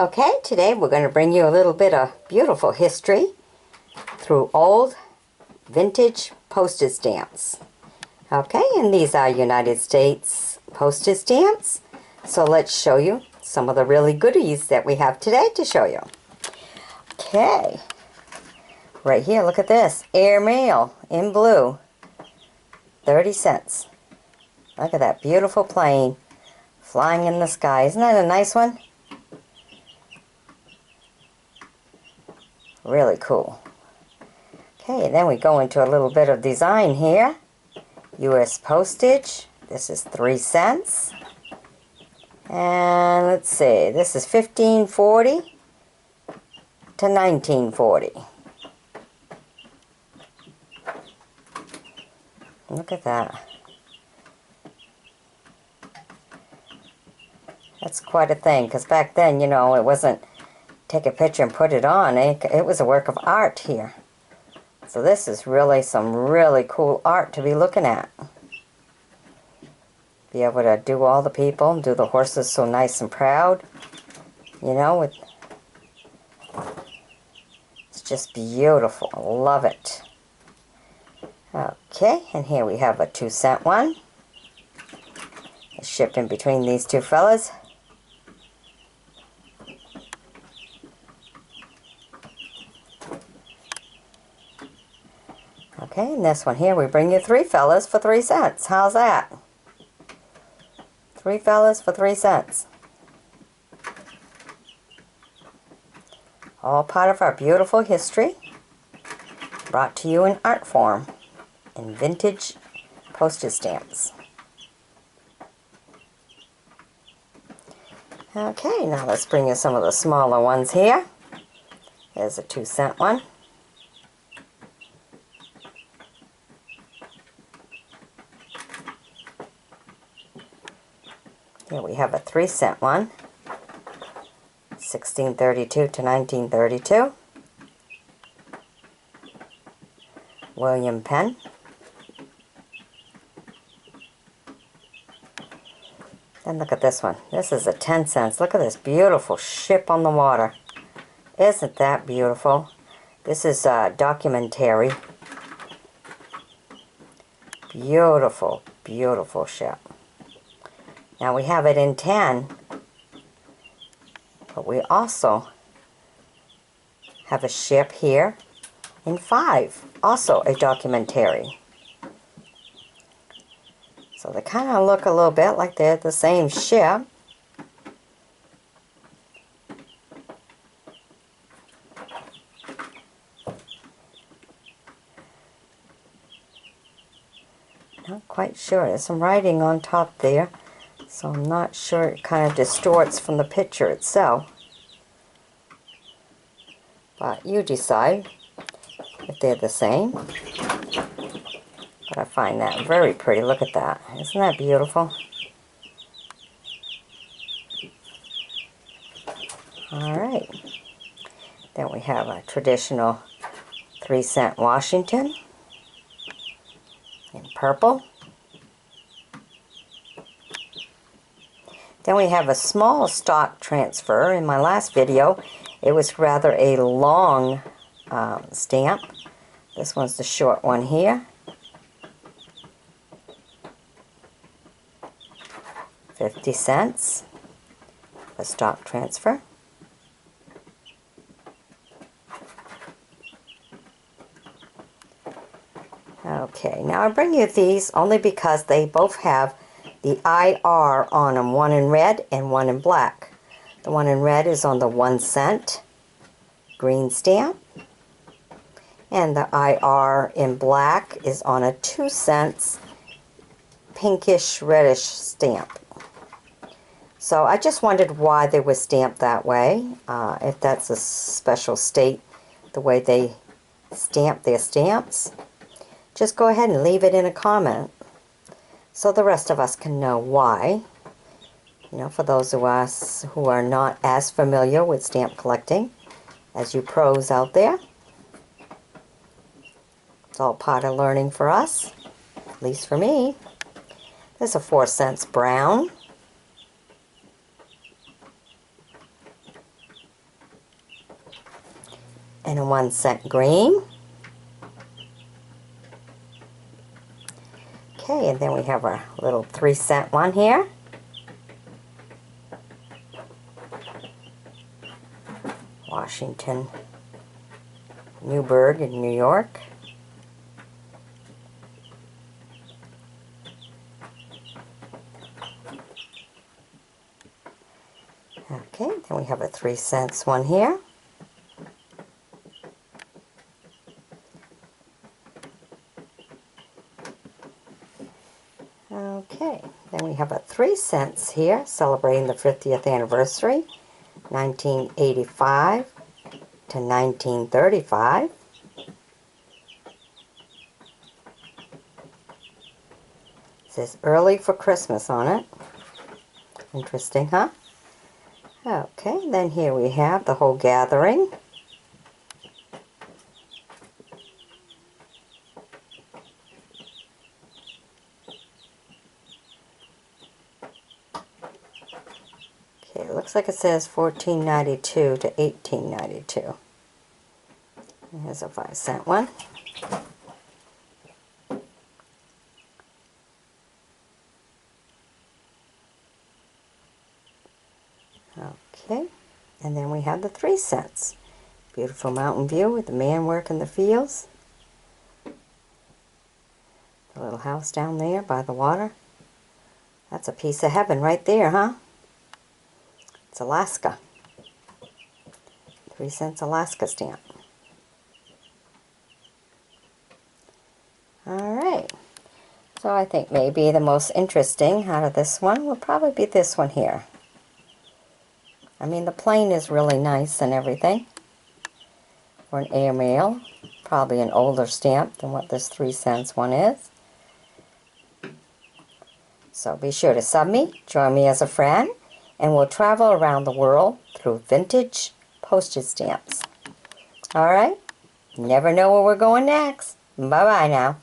Okay, today we're going to bring you a little bit of beautiful history through old vintage postage stamps. Okay, and these are United States postage stamps. So let's show you some of the really goodies that we have today to show you. Okay, right here, look at this. Airmail in blue, 30 cents. Look at that beautiful plane flying in the sky. Isn't that a nice one? Really cool. Okay, then we go into a little bit of design here. U.S. postage. This is 3 cents. And let's see, this is 1540 to 1940. Look at that. That's quite a thing, because back then, you know, it wasn't take a picture and put it on. It was a work of art here. So this is really some really cool art to be looking at. Be able to do all the people, do the horses so nice and proud. You know, it's just beautiful. I love it. Okay, and here we have a 2-cent one. It's shipped in between these two fellas. Okay, and this one here, we bring you 3 fellas for 3 cents. How's that? 3 fellas for 3 cents. All part of our beautiful history, brought to you in art form, in vintage postage stamps. Okay, now let's bring you some of the smaller ones here. Here's a 2-cent one. Here we have a 3-cent one, 1632 to 1932. William Penn. And look at this one. This is a 10 cents. Look at this beautiful ship on the water. Isn't that beautiful? This is a documentary. Beautiful, beautiful ship. Now we have it in 10, but we also have a ship here in 5, also a documentary. So they kind of look a little bit like they're the same ship. Not quite sure. There's some writing on top there. So I'm not sure, it kind of distorts from the picture itself. But you decide if they're the same. But I find that very pretty. Look at that. Isn't that beautiful? Alright. Then we have a traditional 3-cent Washington in purple. Then we have a small stock transfer. In my last video, it was rather a long stamp. This one's the short one here. 50 cents for stock transfer. Okay, now I bring you these only because they both have the IR on them, one in red and one in black. The one in red is on the 1 cent green stamp, and the IR in black is on a 2 cents pinkish reddish stamp. So I just wondered why they were stamped that way, if that's a special state, the way they stamp their stamps. Just go ahead and leave it in a comment, so the rest of us can know why. You know, for those of us who are not as familiar with stamp collecting as you pros out there. It's all part of learning for us, at least for me. There's a 4 cents brown. and a 1 cent green. Okay, and then we have our little 3 cent one here. Washington, Newburgh in New York. Okay, then we have a 3 cents one here. Okay, then we have a 3 cents here, celebrating the 50th anniversary, 1985 to 1935. It says early for Christmas on it. Interesting, huh? Okay, then here we have the whole gathering. Okay, it looks like it says 1492 to 1892. Here's a 5 cent one. Okay, and then we have the 3 cents. Beautiful mountain view with the man working the fields. The little house down there by the water. That's a piece of heaven right there, huh? It's Alaska. 3 cents Alaska stamp. Alright, so I think maybe the most interesting out of this one will probably be this one here. I mean, the plain is really nice and everything. For an airmail, probably an older stamp than what this 3 cents one is. So be sure to sub me, join me as a friend, and we'll travel around the world through vintage postage stamps. Alright? Never know where we're going next. Bye-bye now.